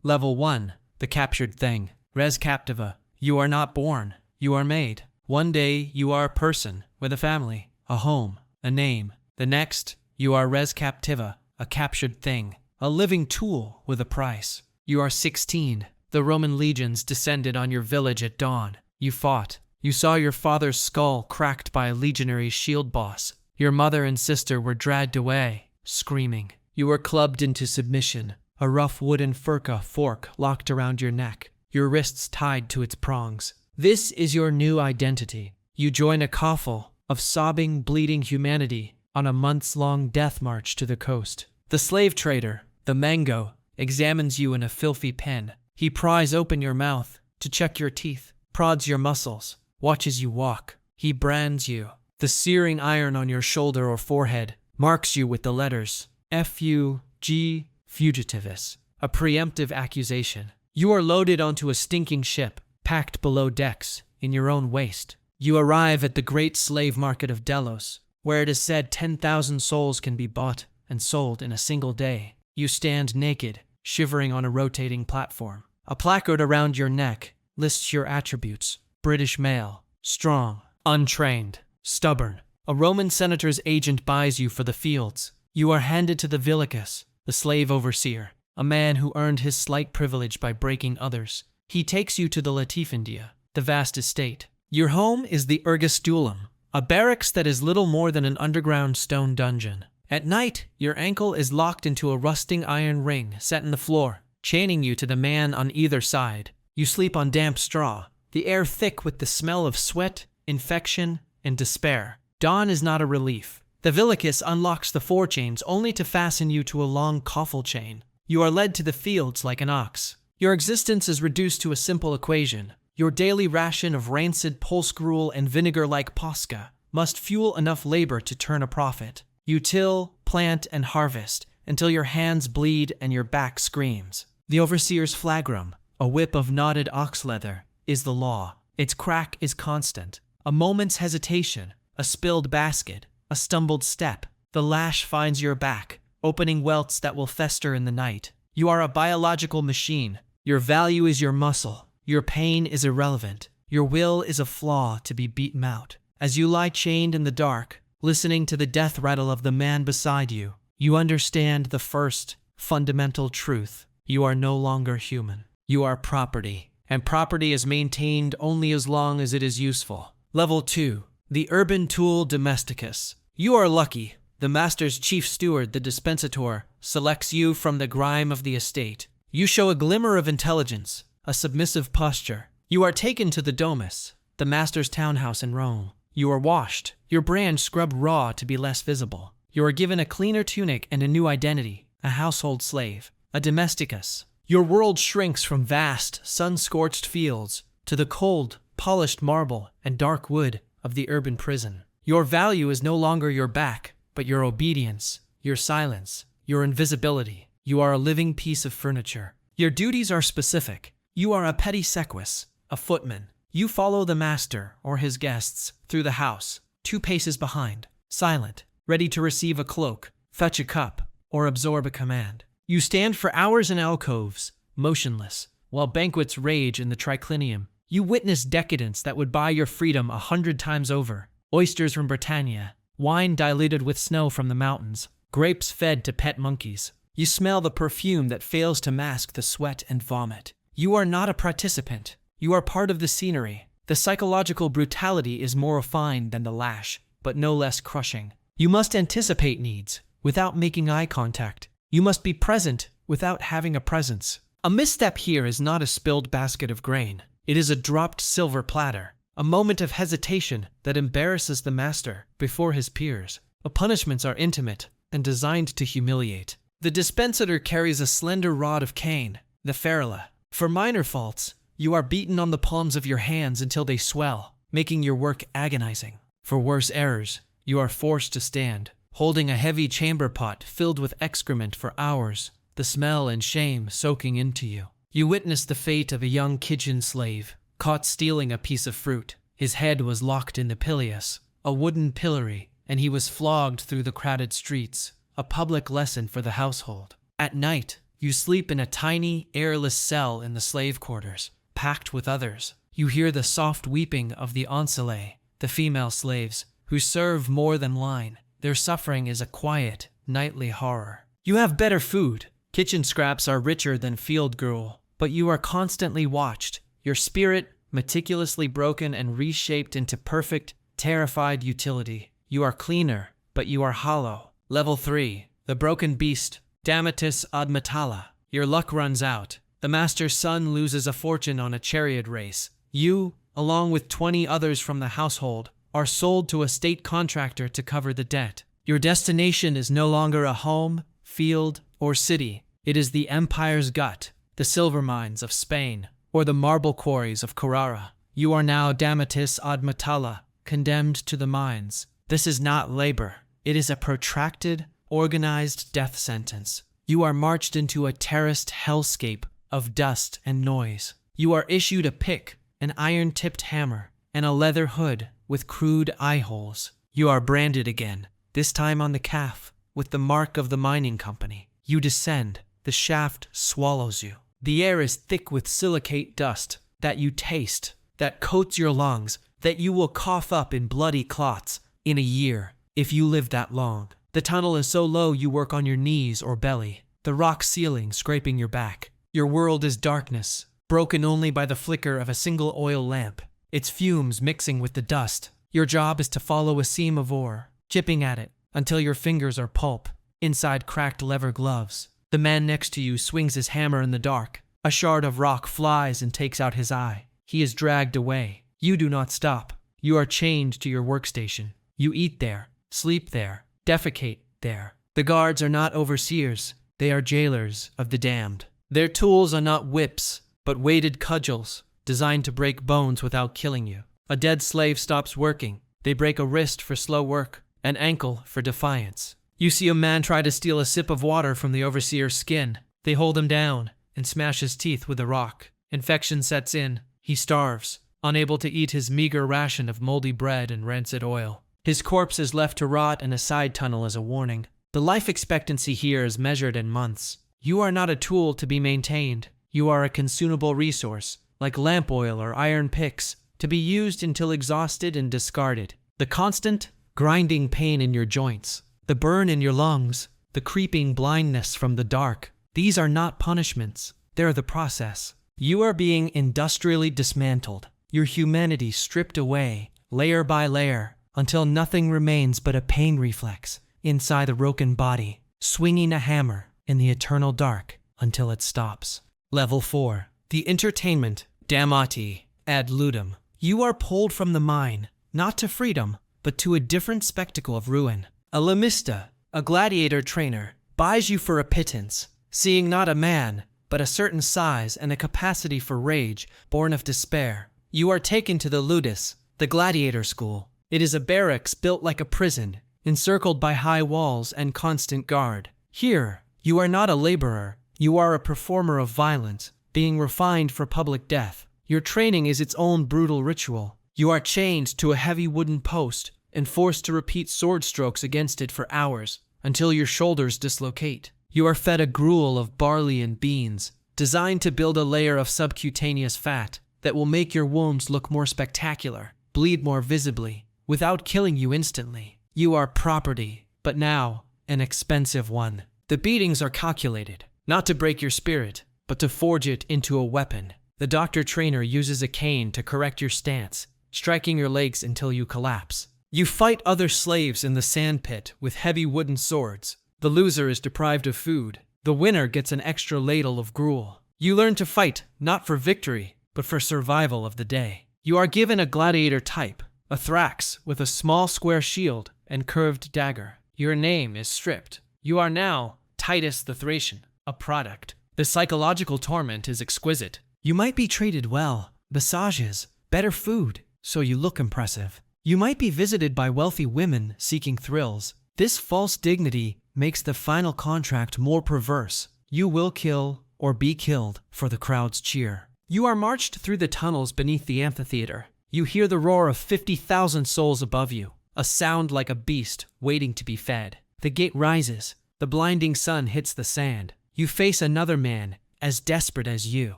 Level 1. The captured thing. Res Captiva. You are not born. You are made. One day, you are a person with a family, a home, a name. The next, you are Res Captiva, a captured thing, a living tool with a price. You are 16. The Roman legions descended on your village at dawn. You fought. You saw your father's skull cracked by a legionary shield boss. Your mother and sister were dragged away, screaming. You were clubbed into submission, a rough wooden furca fork locked around your neck, your wrists tied to its prongs. This is your new identity. You join a coffle of sobbing, bleeding humanity on a months-long death march to the coast. The slave trader, the mango, examines you in a filthy pen. He pries open your mouth to check your teeth, prods your muscles, watches you walk. He brands you. The searing iron on your shoulder or forehead marks you with the letters F-U-G, fugitivus, a preemptive accusation. You are loaded onto a stinking ship, packed below decks, in your own waste. You arrive at the great slave market of Delos, where it is said 10,000 souls can be bought and sold in a single day. You stand naked, shivering on a rotating platform. A placard around your neck lists your attributes: British male, strong, untrained, stubborn. A Roman senator's agent buys you for the fields. You are handed to the villicus, the slave overseer, a man who earned his slight privilege by breaking others. He takes you to the latifundia, the vast estate. Your home is the ergastulum, a barracks that is little more than an underground stone dungeon. At night, your ankle is locked into a rusting iron ring set in the floor, chaining you to the man on either side. You sleep on damp straw, the air thick with the smell of sweat, infection, and despair. Dawn is not a relief. The villicus unlocks the forechains only to fasten you to a long coffle chain. You are led to the fields like an ox. Your existence is reduced to a simple equation. Your daily ration of rancid pulse gruel and vinegar-like posca must fuel enough labor to turn a profit. You till, plant, and harvest until your hands bleed and your back screams. The overseer's flagrum, a whip of knotted ox leather, is the law. Its crack is constant. A moment's hesitation, a spilled basket, a stumbled step. The lash finds your back, opening welts that will fester in the night. You are a biological machine. Your value is your muscle. Your pain is irrelevant. Your will is a flaw to be beaten out. As you lie chained in the dark, listening to the death rattle of the man beside you, you understand the first, fundamental truth. You are no longer human. You are property, and property is maintained only as long as it is useful. Level 2. The urban tool Domesticus. You are lucky. The master's chief steward, the dispensator, selects you from the grime of the estate. You show a glimmer of intelligence, a submissive posture. You are taken to the domus, the master's townhouse in Rome. You are washed, your brand scrubbed raw to be less visible. You are given a cleaner tunic and a new identity, a household slave, a domesticus. Your world shrinks from vast, sun-scorched fields to the cold, polished marble and dark wood of the urban prison. Your value is no longer your back, but your obedience, your silence, your invisibility. You are a living piece of furniture. Your duties are specific. You are a petty sequus, a footman. You follow the master or his guests through the house, 2 paces behind, silent, ready to receive a cloak, fetch a cup, or absorb a command. You stand for hours in alcoves, motionless, while banquets rage in the triclinium. You witness decadence that would buy your freedom 100 times over. Oysters from Britannia, wine diluted with snow from the mountains, grapes fed to pet monkeys. You smell the perfume that fails to mask the sweat and vomit. You are not a participant. You are part of the scenery. The psychological brutality is more refined than the lash, but no less crushing. You must anticipate needs without making eye contact. You must be present without having a presence. A misstep here is not a spilled basket of grain. It is a dropped silver platter, a moment of hesitation that embarrasses the master before his peers. The punishments are intimate and designed to humiliate. The dispensator carries a slender rod of cane, the ferula. For minor faults, you are beaten on the palms of your hands until they swell, making your work agonizing. For worse errors, you are forced to stand, holding a heavy chamber pot filled with excrement for hours, the smell and shame soaking into you. You witness the fate of a young kitchen slave, caught stealing a piece of fruit. His head was locked in the pilius, a wooden pillory, and he was flogged through the crowded streets, a public lesson for the household. At night, You sleep in a tiny, airless cell in the slave quarters, packed with others. You hear the soft weeping of the oncelae, the female slaves, who serve more than line. Their suffering is a quiet, nightly horror. You have better food. Kitchen scraps are richer than field gruel, but you are constantly watched. Your spirit meticulously broken and reshaped into perfect, terrified utility. You are cleaner, but you are hollow. Level 3. The Broken Beast. Damnatus ad Metalla. Your luck runs out. The master's son loses a fortune on a chariot race. You, along with 20 others from the household, are sold to a state contractor to cover the debt. Your destination is no longer a home, field, or city. It is the empire's gut, the silver mines of Spain, or the marble quarries of Carrara. You are now Damnatus ad Metalla, condemned to the mines. This is not labor. It is a protracted, organized death sentence. You are marched into a terraced hellscape of dust and noise. You are issued a pick, an iron-tipped hammer, and a leather hood with crude eye holes. You are branded again, this time on the calf, with the mark of the mining company. You descend. The shaft swallows you. The air is thick with silicate dust that you taste, that coats your lungs, that you will cough up in bloody clots in a year, if you live that long. The tunnel is so low you work on your knees or belly, the rock ceiling scraping your back. Your world is darkness, broken only by the flicker of a single oil lamp, its fumes mixing with the dust. Your job is to follow a seam of ore, chipping at it until your fingers are pulp, inside cracked leather gloves. The man next to you swings his hammer in the dark. A shard of rock flies and takes out his eye. He is dragged away. You do not stop. You are chained to your workstation. You eat there, sleep there, defecate there. The guards are not overseers. They are jailers of the damned. Their tools are not whips, but weighted cudgels, designed to break bones without killing you. A dead slave stops working. They break a wrist for slow work, an ankle for defiance. You see a man try to steal a sip of water from the overseer's skin. They hold him down and smash his teeth with a rock. Infection sets in. He starves, unable to eat his meager ration of moldy bread and rancid oil. His corpse is left to rot in a side tunnel as a warning. The life expectancy here is measured in months. You are not a tool to be maintained. You are a consumable resource, like lamp oil or iron picks, to be used until exhausted and discarded. The constant, grinding pain in your joints, the burn in your lungs, the creeping blindness from the dark, these are not punishments. They're the process. You are being industrially dismantled, your humanity stripped away, layer by layer, until nothing remains but a pain reflex inside the broken body, swinging a hammer in the eternal dark until it stops. Level 4. The Entertainment. Damnati. Ad Ludum. You are pulled from the mine, not to freedom, but to a different spectacle of ruin. A lamista, a gladiator trainer, buys you for a pittance, seeing not a man, but a certain size and a capacity for rage born of despair. You are taken to the Ludus, the gladiator school. It is a barracks built like a prison, encircled by high walls and constant guard. Here, you are not a laborer, you are a performer of violence, being refined for public death. Your training is its own brutal ritual. You are chained to a heavy wooden post and forced to repeat sword strokes against it for hours until your shoulders dislocate. You are fed a gruel of barley and beans, designed to build a layer of subcutaneous fat that will make your wounds look more spectacular, bleed more visibly, without killing you instantly. You are property, but now an expensive one. The beatings are calculated, not to break your spirit, but to forge it into a weapon. The doctor-trainer uses a cane to correct your stance, striking your legs until you collapse. You fight other slaves in the sandpit with heavy wooden swords. The loser is deprived of food. The winner gets an extra ladle of gruel. You learn to fight, not for victory, but for survival of the day. You are given a gladiator type, a thrax with a small square shield and curved dagger. Your name is stripped. You are now Titus the Thracian, a product. The psychological torment is exquisite. You might be treated well, massages, better food, so you look impressive. You might be visited by wealthy women seeking thrills. This false dignity makes the final contract more perverse. You will kill or be killed for the crowd's cheer. You are marched through the tunnels beneath the amphitheater. You hear the roar of 50,000 souls above you, a sound like a beast waiting to be fed. The gate rises. The blinding sun hits the sand. You face another man as desperate as you.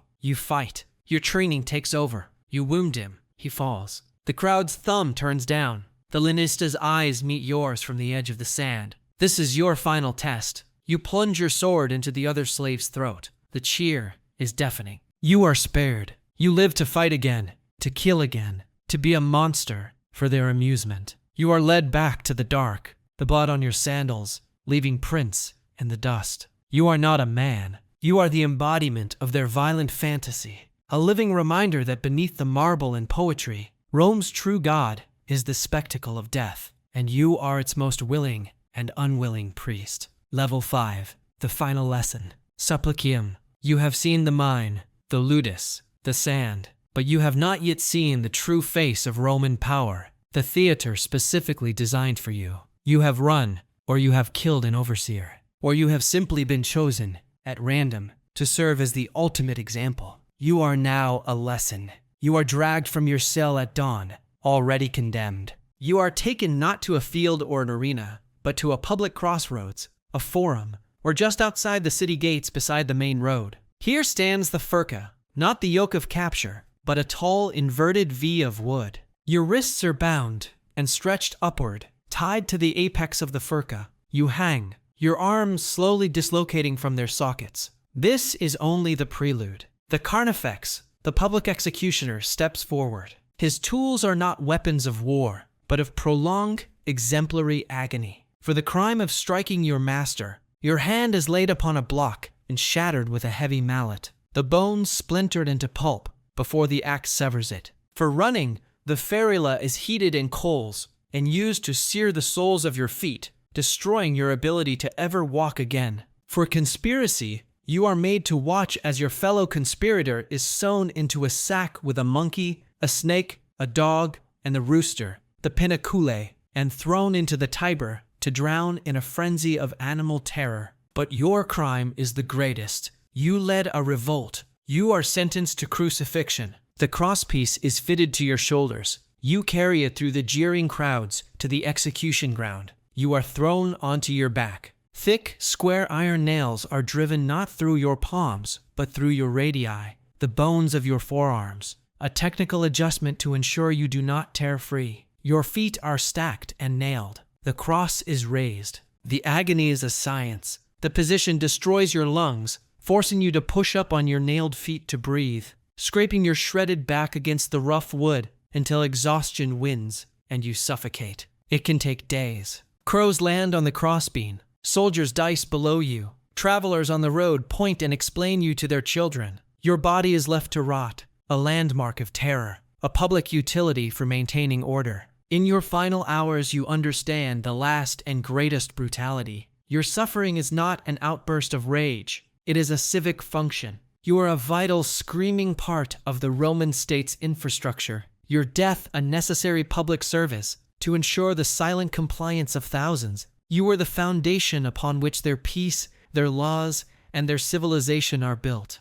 You fight. Your training takes over. You wound him. He falls. The crowd's thumb turns down. The Lanista's eyes meet yours from the edge of the sand. This is your final test. You plunge your sword into the other slave's throat. The cheer is deafening. You are spared. You live to fight again, to kill again, to be a monster for their amusement. You are led back to the dark, the blood on your sandals, leaving prints in the dust. You are not a man. You are the embodiment of their violent fantasy, a living reminder that beneath the marble and poetry, Rome's true god is the spectacle of death, and you are its most willing and unwilling priest. Level 5. The final lesson. Supplicium. You have seen the mine, the ludus, the sand, but you have not yet seen the true face of Roman power, the theater specifically designed for you. You have run, or you have killed an overseer, or you have simply been chosen, at random, to serve as the ultimate example. You are now a lesson. You are dragged from your cell at dawn, already condemned. You are taken not to a field or an arena, but to a public crossroads, a forum, or just outside the city gates beside the main road. Here stands the furca, not the yoke of capture, but a tall, inverted V of wood. Your wrists are bound and stretched upward, tied to the apex of the furca. You hang, your arms slowly dislocating from their sockets. This is only the prelude. The carnifex, the public executioner, steps forward. His tools are not weapons of war, but of prolonged, exemplary agony. For the crime of striking your master, your hand is laid upon a block and shattered with a heavy mallet, the bones splintered into pulp before the axe severs it. For running, the ferula is heated in coals and used to sear the soles of your feet, destroying your ability to ever walk again. For conspiracy, you are made to watch as your fellow conspirator is sewn into a sack with a monkey, a snake, a dog, and the rooster, the pinnacule, and thrown into the Tiber to drown in a frenzy of animal terror. But your crime is the greatest. You led a revolt. You are sentenced to crucifixion. The crosspiece is fitted to your shoulders. You carry it through the jeering crowds to the execution ground. You are thrown onto your back. Thick, square iron nails are driven not through your palms, but through your radii, the bones of your forearms, a technical adjustment to ensure you do not tear free. Your feet are stacked and nailed. The cross is raised. The agony is a science. The position destroys your lungs, forcing you to push up on your nailed feet to breathe, scraping your shredded back against the rough wood until exhaustion wins and you suffocate. It can take days. Crows land on the crossbeam. Soldiers dice below you. Travelers on the road point and explain you to their children. Your body is left to rot, a landmark of terror, a public utility for maintaining order. In your final hours, you understand the last and greatest brutality. Your suffering is not an outburst of rage. It is a civic function. You are a vital, screaming part of the Roman state's infrastructure. Your death a necessary public service to ensure the silent compliance of thousands. You are the foundation upon which their peace, their laws, and their civilization are built.